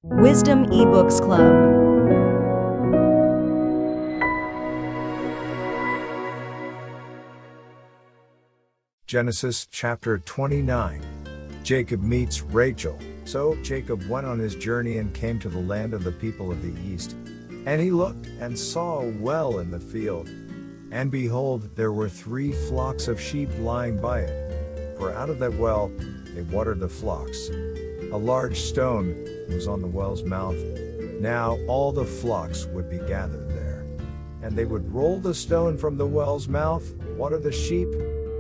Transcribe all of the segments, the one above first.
Wisdom eBooks Club. Genesis chapter 29. Jacob meets Rachel. So Jacob went on his journey and came to the land of the people of the east. And he looked and saw a well in the field. And behold, there were 3 flocks of sheep lying by it. For out of that well they watered the flocks. A large stone was on the well's mouth. Now all the flocks would be gathered there. And they would roll the stone from the well's mouth, water the sheep,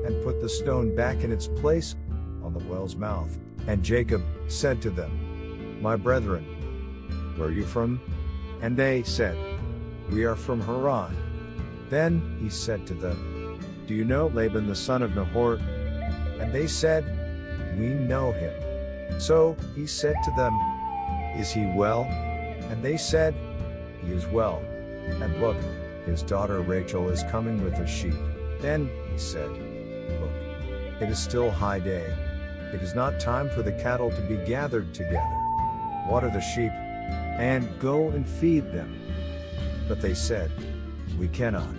and put the stone back in its place on the well's mouth. And Jacob said to them, "My brethren, where are you from?" And they said, "We are from Haran." Then he said to them, "Do you know Laban the son of Nahor?" And they said, "We know him." So he said to them, "Is he well?" And they said, "He is well. And look, his daughter Rachel is coming with the sheep." Then he said, "Look, it is still high day. It is not time for the cattle to be gathered together. Water the sheep, and go and feed them." But they said, "We cannot,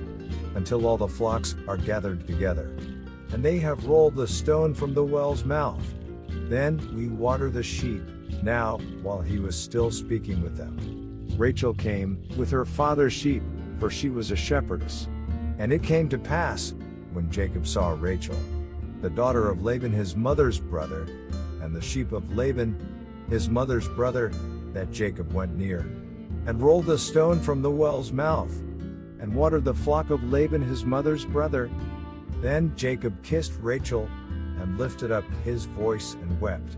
until all the flocks are gathered together. And they have rolled the stone from the well's mouth. Then we water the sheep." Now, while he was still speaking with them, Rachel came with her father's sheep, for she was a shepherdess. And it came to pass, when Jacob saw Rachel, the daughter of Laban his mother's brother, and the sheep of Laban his mother's brother, that Jacob went near, and rolled the stone from the well's mouth, and watered the flock of Laban his mother's brother. Then Jacob kissed Rachel, and lifted up his voice and wept.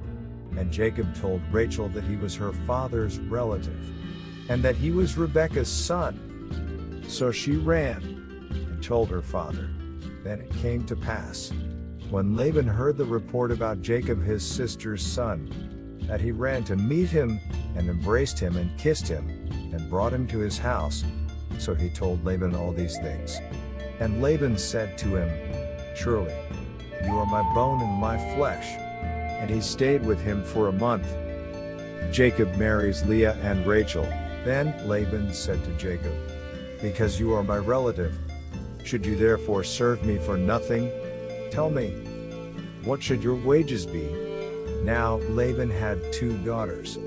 And Jacob told Rachel that he was her father's relative, and that he was Rebekah's son. So she ran and told her father. Then it came to pass, when Laban heard the report about Jacob his sister's son, that he ran to meet him, and embraced him and kissed him, and brought him to his house. So he told Laban all these things. And Laban said to him, "Surely you are my bone and my flesh." And he stayed with him for a month. Jacob marries Leah and Rachel. Then Laban said to Jacob, "Because you are my relative, should you therefore serve me for nothing? Tell me, what should your wages be?" Now Laban had 2 daughters.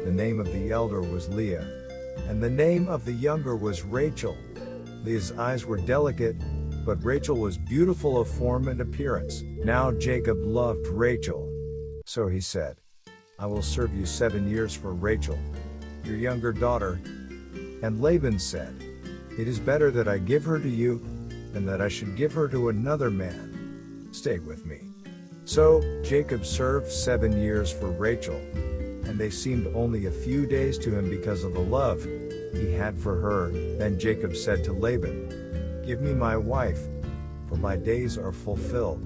The name of the elder was Leah, and the name of the younger was Rachel. Leah's eyes were delicate, but Rachel was beautiful of form and appearance. Now Jacob loved Rachel. So he said, "I will serve you 7 years for Rachel, your younger daughter." And Laban said, "It is better that I give her to you, than that I should give her to another man. Stay with me." So Jacob served 7 years for Rachel, and they seemed only a few days to him because of the love he had for her. Then Jacob said to Laban, "Give me my wife, for my days are fulfilled,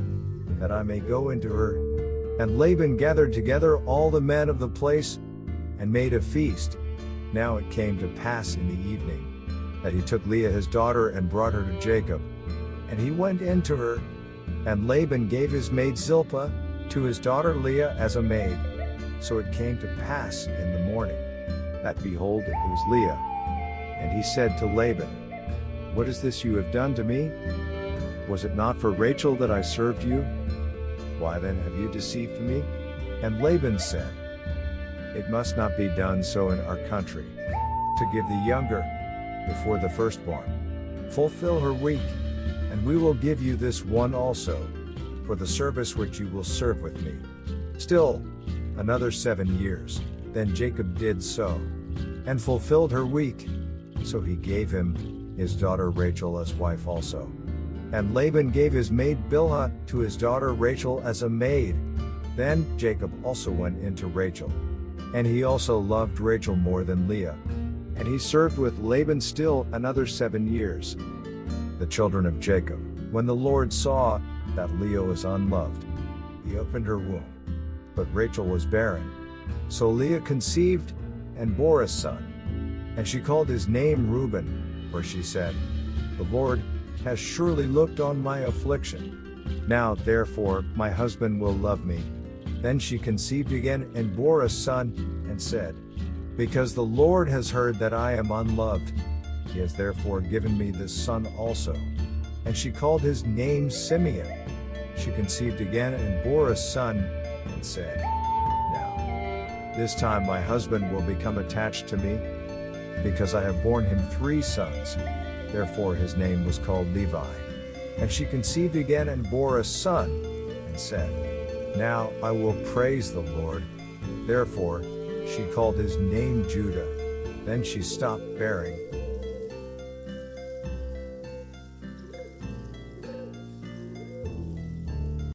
that I may go into her." And Laban gathered together all the men of the place, and made a feast. Now it came to pass in the evening, that he took Leah his daughter and brought her to Jacob. And he went in to her, and Laban gave his maid Zilpah to his daughter Leah as a maid. So it came to pass in the morning, that behold, it was Leah. And he said to Laban, "What is this you have done to me? Was it not for Rachel that I served you? Why then have you deceived me?" And Laban said, "It must not be done so in our country, to give the younger before the firstborn. Fulfill her week, and we will give you this one also, for the service which you will serve with me. Still another 7 years." Then Jacob did so, and fulfilled her week. So he gave him his daughter Rachel as wife also. And Laban gave his maid Bilhah to his daughter Rachel as a maid. Then Jacob also went in to Rachel. And he also loved Rachel more than Leah. And he served with Laban still another 7 years. The children of Jacob, when the Lord saw that Leah was unloved, he opened her womb. But Rachel was barren. So Leah conceived, and bore a son. And she called his name Reuben, for she said, "The Lord has surely looked on my affliction. Now therefore my husband will love me." Then she conceived again and bore a son, and said, Because the Lord has heard that I am unloved, he has therefore given me this son also. And she called his name Simeon. She conceived again and bore a son, and said, Now, this time my husband will become attached to me, because I have borne him 3 sons. Therefore his name was called Levi. And she conceived again and bore a son, and said, Now I will praise the Lord. Therefore she called his name Judah. Then she stopped bearing,